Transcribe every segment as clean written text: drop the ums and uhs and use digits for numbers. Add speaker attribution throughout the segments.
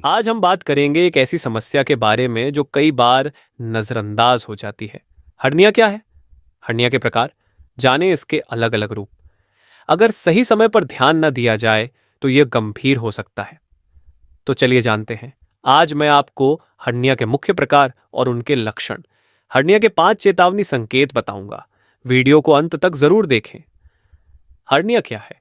Speaker 1: आज हम बात करेंगे एक ऐसी समस्या के बारे में जो कई बार नजरअंदाज हो जाती है। हर्निया क्या है? हर्निया के प्रकार, जाने इसके अलग अलग रूप। अगर सही समय पर ध्यान न दिया जाए तो यह गंभीर हो सकता है। तो चलिए जानते हैं। आज मैं आपको हर्निया के मुख्य प्रकार और उनके लक्षण, हर्निया के 5 चेतावनी संकेत बताऊंगा। वीडियो को अंत तक जरूर देखें। हर्निया क्या है?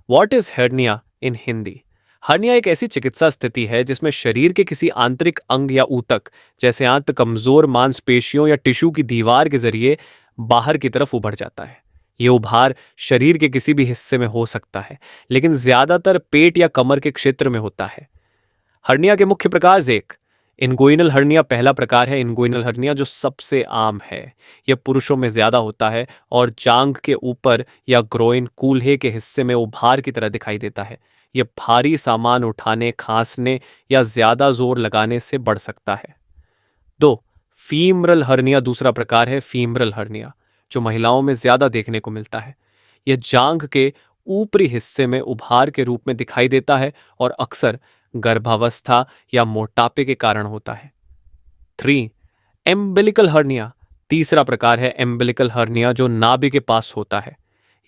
Speaker 1: What is hernia in Hindi? Hernia एक ऐसी चिकित्सा स्थिति है जिसमें शरीर के किसी आंतरिक अंग या ऊतक, जैसे आंत, कमजोर मांसपेशियों या टिश्यू की दीवार के जरिए बाहर की तरफ उभर जाता है। ये उभार शरीर के किसी भी हिस्से में हो सकता है, लेकिन ज्यादातर पेट या कमर के क्षेत्र में होता है। हर्निया के मुख्य प्रकार एक, इनगुइनल हर्निया पहला प्रकार है। इनगुइनल हर्निया जो सबसे आम है, यह पुरुषों में ज्यादा होता है और जांघ के ऊपर या ग्रोइन कूल्हे के हिस्से में उभार की तरह दिखाई देता है। यह भारी सामान उठाने, खांसने या ज्यादा जोर लगाने से बढ़ सकता है। दो, फीमरल हर्निया दूसरा प्रकार है। फीमरल हर्निया जो महिलाओं में ज्यादा देखने को मिलता है। यह जांघ के ऊपरी हिस्से में उभार के रूप में दिखाई देता है और अक्सर गर्भावस्था या मोटापे के कारण होता है। 3, एम्बिलिकल हर्निया तीसरा प्रकार है। एम्बिलिकल हर्निया जो नाभि के पास होता है।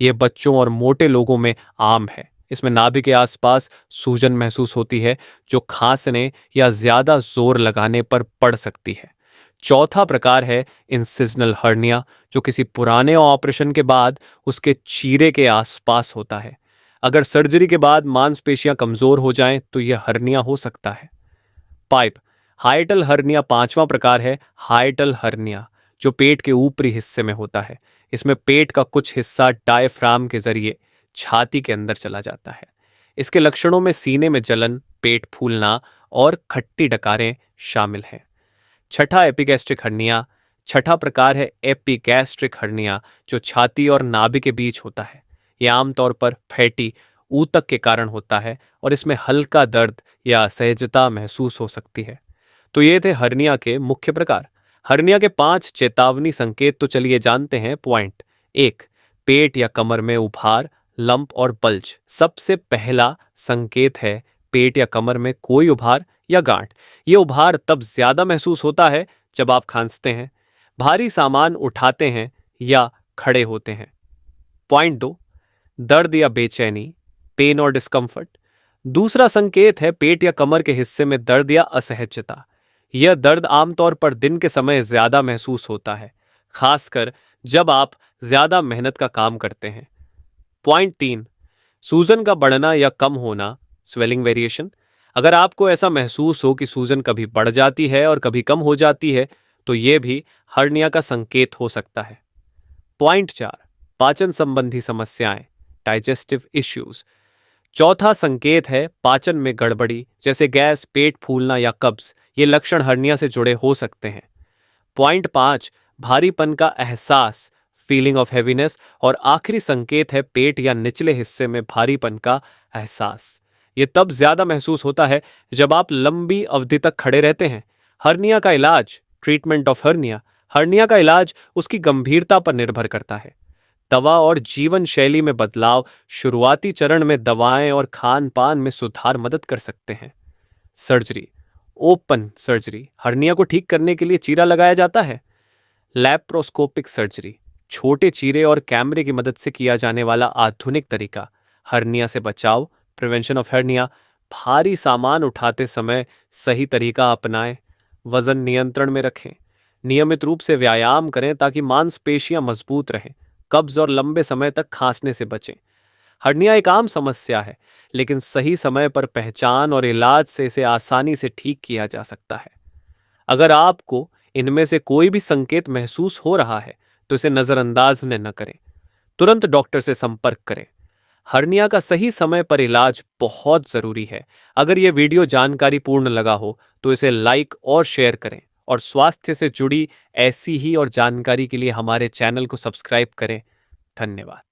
Speaker 1: यह बच्चों और मोटे लोगों में आम है। इसमें नाभि के आसपास सूजन महसूस होती है जो खांसने या ज्यादा जोर लगाने पर पड़ सकती है। चौथा प्रकार है इंसिजनल हर्निया जो किसी पुराने ऑपरेशन के बाद उसके चीरे के आसपास होता है। अगर सर्जरी के बाद मांसपेशियां कमजोर हो जाएं तो यह हर्निया हो सकता है। पाइप हाइटल हर्निया पांचवा प्रकार है। हाइटल हर्निया जो पेट के ऊपरी हिस्से में होता है। इसमें पेट का कुछ हिस्सा डायफ्राम के जरिए छाती के अंदर चला जाता है। इसके लक्षणों में सीने में जलन, पेट फूलना और खट्टी डकारें शामिल हैं। छठा एपिगैस्ट्रिक हर्निया छठा प्रकार है। एपिगैस्ट्रिक हर्निया जो छाती और नाभि के बीच होता है। यह आमतौर पर फैटी ऊतक के कारण होता है और इसमें हल्का दर्द या असहजता महसूस हो सकती है। तो ये थे हर्निया के मुख्य प्रकार। हर्निया के 5 चेतावनी संकेत तो चलिए जानते हैं। पॉइंट एक, पेट या कमर में उभार, लंप और बल्ज। सबसे पहला संकेत है पेट या कमर में कोई उभार या गांठ। ये उभार तब ज्यादा महसूस होता है जब आप खांसते हैं, भारी सामान उठाते हैं या खड़े होते हैं। पॉइंट 2, दर्द या बेचैनी, पेन और डिस्कम्फर्ट। दूसरा संकेत है पेट या कमर के हिस्से में दर्द या असहजता। यह दर्द आमतौर पर दिन के समय ज्यादा महसूस होता है, खासकर जब आप ज्यादा मेहनत का काम करते हैं। पॉइंट 3, सूजन का बढ़ना या कम होना, स्वेलिंग वेरिएशन। अगर आपको ऐसा महसूस हो कि सूजन कभी बढ़ जाती है और कभी कम हो जाती है तो यह भी हर्निया का संकेत हो सकता है। पॉइंट 4, पाचन संबंधी समस्याएं, डाइजेस्टिव इश्यूज। चौथा संकेत है पाचन में गड़बड़ी, जैसे गैस, पेट फूलना या कब्ज। ये लक्षण हर्निया से जुड़े हो सकते हैं। पॉइंट 5, भारीपन का एहसास, फीलिंग ऑफ हैवीनेस। और आखिरी संकेत है पेट या निचले हिस्से में भारीपन का एहसास। ये तब ज्यादा महसूस होता है जब आप लंबी अवधि तक खड़े रहते हैं। हर्निया का इलाज, ट्रीटमेंट ऑफ हर्निया। हर्निया का इलाज उसकी गंभीरता पर निर्भर करता है। दवा और जीवन शैली में बदलाव, शुरुआती चरण में दवाएं और खान पान में सुधार मदद कर सकते हैं। सर्जरी, ओपन सर्जरी, हर्निया को ठीक करने के लिए चीरा लगाया जाता है। लैप्रोस्कोपिक सर्जरी, छोटे चीरे और कैमरे की मदद से किया जाने वाला आधुनिक तरीका। हर्निया से बचाव, प्रिवेंशन ऑफ हर्निया। भारी सामान उठाते समय सही तरीका अपनाएं। वजन नियंत्रण में रखें। नियमित रूप से व्यायाम करें ताकि मांसपेशियां मजबूत रहें। कब्ज और लंबे समय तक खांसने से बचें। हर्निया एक आम समस्या है, लेकिन सही समय पर पहचान और इलाज से इसे आसानी से ठीक किया जा सकता है। अगर आपको इनमें से कोई भी संकेत महसूस हो रहा है तो इसे नजरअंदाज न करें, तुरंत डॉक्टर से संपर्क करें। हर्निया का सही समय पर इलाज बहुत जरूरी है। अगर यह वीडियो जानकारी पूर्ण लगा हो तो इसे लाइक और शेयर करें और स्वास्थ्य से जुड़ी ऐसी ही और जानकारी के लिए हमारे चैनल को सब्सक्राइब करें। धन्यवाद।